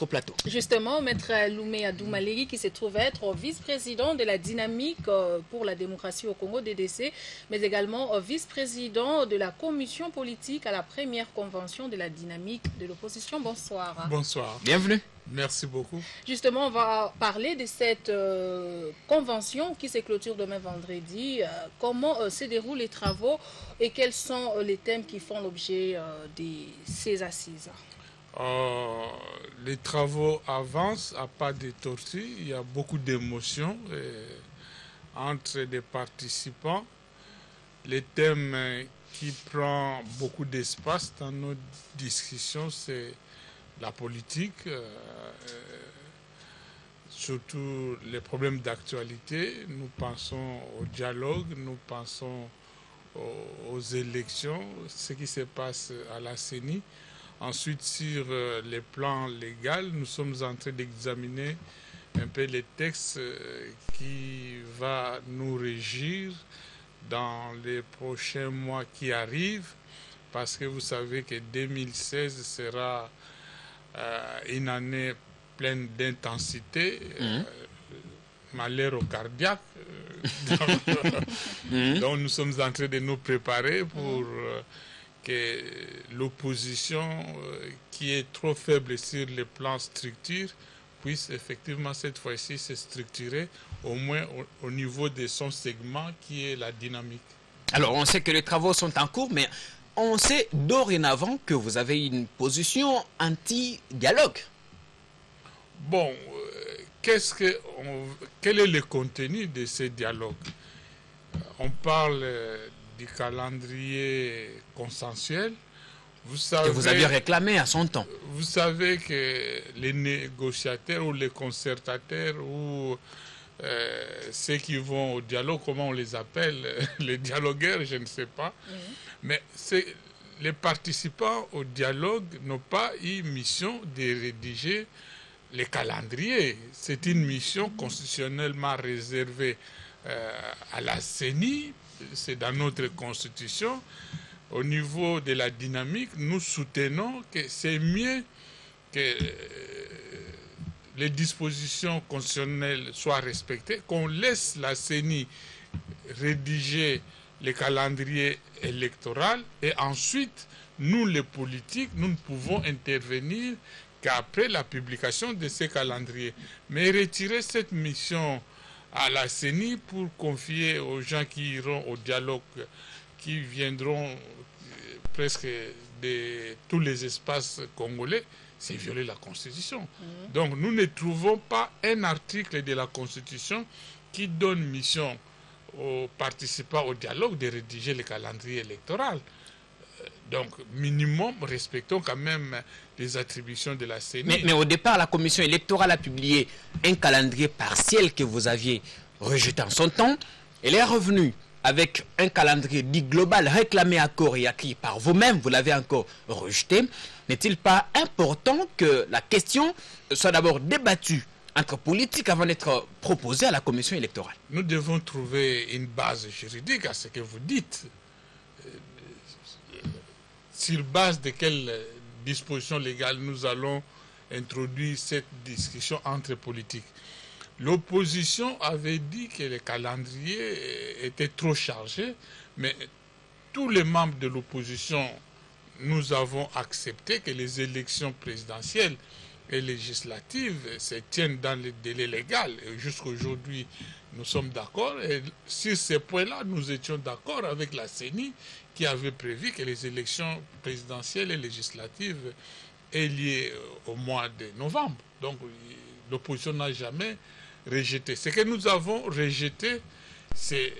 notre plateau. Justement, Maître Loumé Adoumalégui, qui se trouve être vice-président de la dynamique pour la démocratie au Congo, DDC, mais également vice-président de la commission politique à la première convention de la dynamique de l'opposition. Bonsoir. Bonsoir. Bienvenue. Merci beaucoup. Justement, on va parler de cette convention qui se clôture demain vendredi. Comment se déroulent les travaux et quels sont les thèmes qui font l'objet de ces assises? Les travaux avancent à pas de tortue. Il y a beaucoup d'émotions entre les participants. Les thèmes qui prennent beaucoup d'espace dans nos discussions, c'est la politique, surtout les problèmes d'actualité. Nous pensons au dialogue, nous pensons aux élections, ce qui se passe à la CENI. Ensuite, sur les plans légaux, nous sommes en train d'examiner un peu les textes qui vont nous régir dans les prochains mois qui arrivent, parce que vous savez que 2016 sera une année pleine d'intensité, malheur au cardiaque. Donc nous sommes en train de nous préparer pour que l'opposition qui est trop faible sur le plan structure puisse effectivement cette fois-ci se structurer au moins au niveau de son segment qui est la dynamique. Alors on sait que les travaux sont en cours, mais on sait dorénavant que vous avez une position anti-dialogue. Bon, quel est le contenu de ces dialogues? On parle du calendrier consensuel. Vous savez, que vous aviez réclamé à son temps. Vous savez que les négociateurs ou les concertateurs ou ceux qui vont au dialogue, comment on les appelle, les dialogueurs, je ne sais pas, mais les participants au dialogue n'ont pas eu mission de rédiger les calendriers. C'est une mission constitutionnellement réservée à la CENI, c'est dans notre constitution. Au niveau de la dynamique, nous soutenons que c'est mieux que les dispositions constitutionnelles soient respectées, qu'on laisse la CENI rédiger les calendriers électoraux et ensuite, nous les politiques, nous ne pouvons intervenir qu'après la publication de ces calendriers. Mais retirer cette mission à la CENI pour confier aux gens qui iront au dialogue, qui viendront presque de tous les espaces congolais, c'est violer la Constitution. Donc nous ne trouvons pas un article de la Constitution qui donne mission aux participants au dialogue de rédiger le calendrier électoral. Donc, minimum, respectons quand même les attributions de la CENI. Mais au départ, la commission électorale a publié un calendrier partiel que vous aviez rejeté en son temps. Elle est revenue avec un calendrier dit global réclamé à corps et acquis par vous-même. Vous l'avez encore rejeté. N'est-il pas important que la question soit d'abord débattue entre politiques avant d'être proposée à la commission électorale? Nous devons trouver une base juridique à ce que vous dites. Sur base de quelles dispositions légales nous allons introduire cette discussion entre politiques. L'opposition avait dit que le calendrier était trop chargé, mais tous les membres de l'opposition, nous avons accepté que les élections présidentielles et législatives se tiennent dans le délai légal. Jusqu'à aujourd'hui, nous sommes d'accord. Et sur ces points-là, nous étions d'accord avec la CENI qui avait prévu que les élections présidentielles et législatives aient lieu au mois de novembre. Donc, l'opposition n'a jamais rejeté. Ce que nous avons rejeté, c'est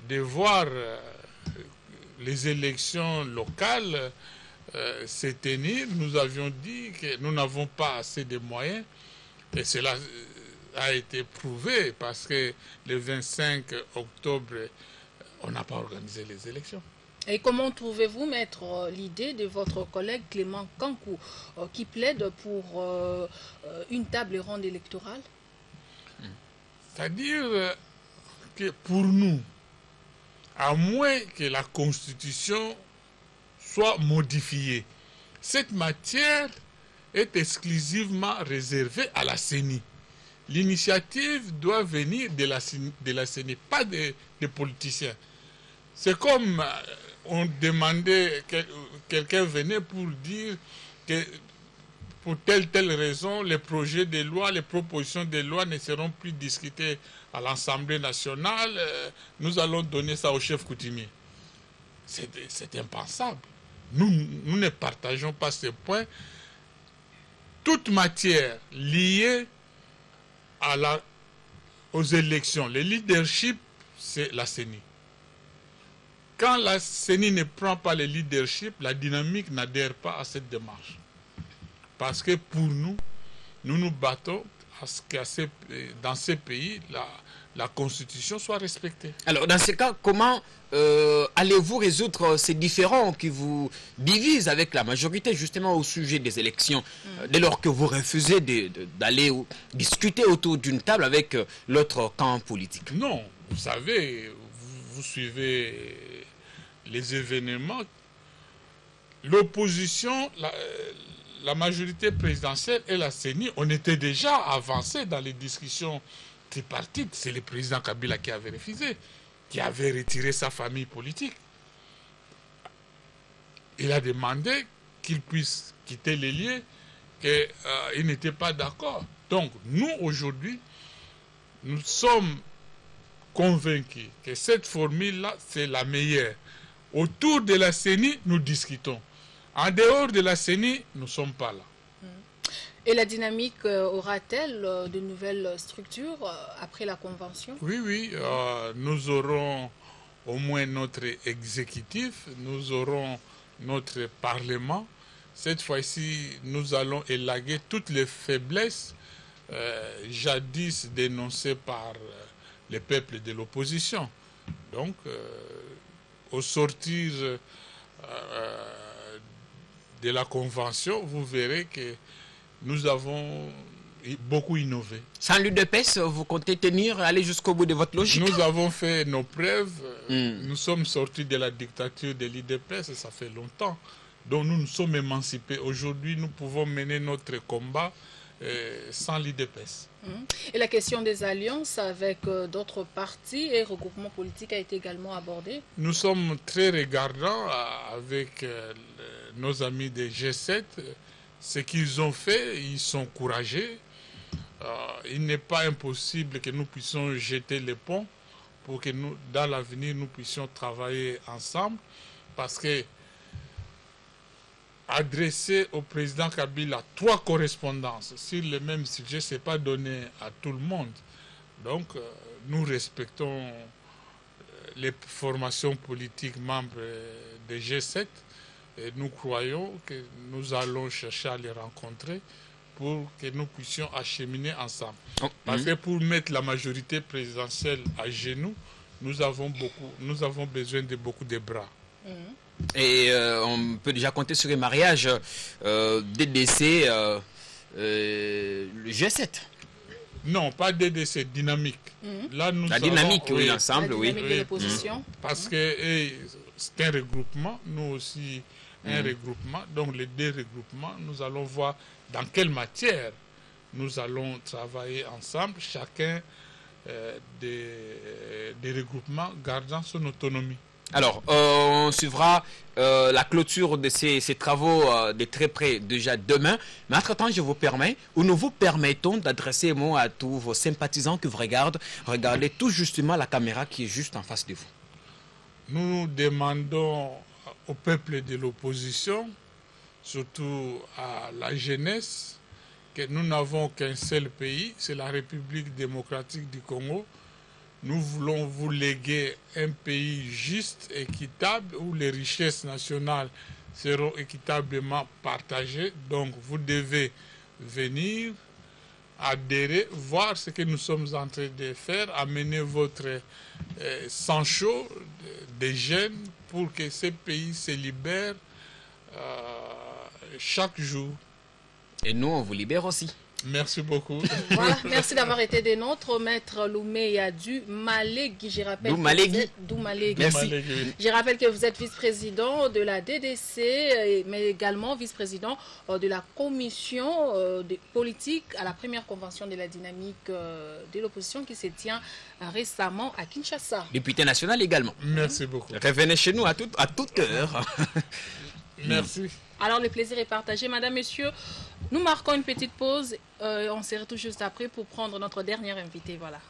de voir les élections locales se tenir. Nous avions dit que nous n'avons pas assez de moyens et cela a été prouvé parce que le 25 octobre, on n'a pas organisé les élections. Et comment trouvez-vous, maître, l'idée de votre collègue Clément Kankou qui plaide pour une table ronde électorale? C'est-à-dire que pour nous, à moins que la Constitution soit modifiée, cette matière est exclusivement réservée à la CENI. L'initiative doit venir de la CENI, pas des politiciens. C'est comme on demandait, quelqu'un venait pour dire que pour telle raison, les projets de loi, les propositions de loi ne seront plus discutées à l'Assemblée nationale. Nous allons donner ça au chef coutumier. C'est impensable. Nous ne partageons pas ce point. Toute matière liée aux élections, le leadership, c'est la CENI. Quand la CENI ne prend pas le leadership, la dynamique n'adhère pas à cette démarche. Parce que pour nous nous battons à ce que dans ces pays, la Constitution soit respectée. Alors, dans ce cas, comment allez-vous résoudre ces différends qui vous divisent avec la majorité, justement, au sujet des élections, dès lors que vous refusez d'aller discuter autour d'une table avec l'autre camp politique? Non, vous savez, vous suivez les événements. L'opposition, la majorité présidentielle et la CENI, on était déjà avancés dans les discussions tripartites. C'est le président Kabila qui avait refusé, qui avait retiré sa famille politique. Il a demandé qu'il puisse quitter les lieux, qu'il n'était pas d'accord. Donc, nous, aujourd'hui, nous sommes convaincus que cette formule-là, c'est la meilleure. Autour de la CENI, nous discutons. En dehors de la CENI, nous ne sommes pas là. Et la dynamique aura-t-elle de nouvelles structures après la convention? Oui, nous aurons au moins notre exécutif, nous aurons notre parlement. Cette fois-ci, nous allons élaguer toutes les faiblesses jadis dénoncées par les peuples de l'opposition. Donc, au sortir de la convention, vous verrez que nous avons beaucoup innové. Sans l'UDPS, vous comptez aller jusqu'au bout de votre logique? Nous avons fait nos preuves. Nous sommes sortis de la dictature de l'UDPS, ça fait longtemps. Donc nous nous sommes émancipés. Aujourd'hui, nous pouvons mener notre combat sans l'UDPS. Et la question des alliances avec d'autres partis et regroupements politiques a été également abordée? Nous sommes très regardants avec nos amis des G7. Ce qu'ils ont fait, ils sont courageux. Il n'est pas impossible que nous puissions jeter les ponts pour que nous, dans l'avenir, nous puissions travailler ensemble. Parce que adresser au président Kabila 3 correspondances sur le même sujet, ce n'est pas donné à tout le monde. Donc, nous respectons les formations politiques membres des G7 et nous croyons que nous allons chercher à les rencontrer pour que nous puissions acheminer ensemble. Parce que pour mettre la majorité présidentielle à genoux, nous avons besoin de beaucoup de bras. Et on peut déjà compter sur les mariages DDC, le G7. Non, pas DDC, dynamique. Là, nous dynamique, oui, ensemble, oui. De l'opposition. Parce que c'est un regroupement, nous aussi un regroupement. Donc les 2 regroupements, nous allons voir dans quelle matière nous allons travailler ensemble, chacun des regroupements gardant son autonomie. Alors, on suivra la clôture de ces travaux de très près déjà demain. Mais entre-temps, je vous permets, ou nous vous permettons d'adresser un mot à tous vos sympathisants qui vous regardent. Regardez tout justement la caméra qui est juste en face de vous. Nous demandons au peuple de l'opposition, surtout à la jeunesse, que nous n'avons qu'un seul pays, c'est la République démocratique du Congo. Nous voulons vous léguer un pays juste, équitable, où les richesses nationales seront équitablement partagées. Donc vous devez venir, adhérer, voir ce que nous sommes en train de faire, amener votre sang chaud des jeunes pour que ce pays se libère chaque jour. Et nous, on vous libère aussi. Merci beaucoup. Voilà, merci d'avoir été des nôtres, Maître Loumeya Doumalégui. Je rappelle Doumalégui. Merci. Je rappelle que vous êtes vice-président de la DDC, mais également vice-président de la commission politique à la première convention de la dynamique de l'opposition qui se tient récemment à Kinshasa. Député national également. Merci beaucoup. Revenez chez nous à toute heure. Merci. Alors, le plaisir est partagé. Madame, Messieurs, nous marquons une petite pause. On se retrouve juste après pour prendre notre dernier invité. Voilà.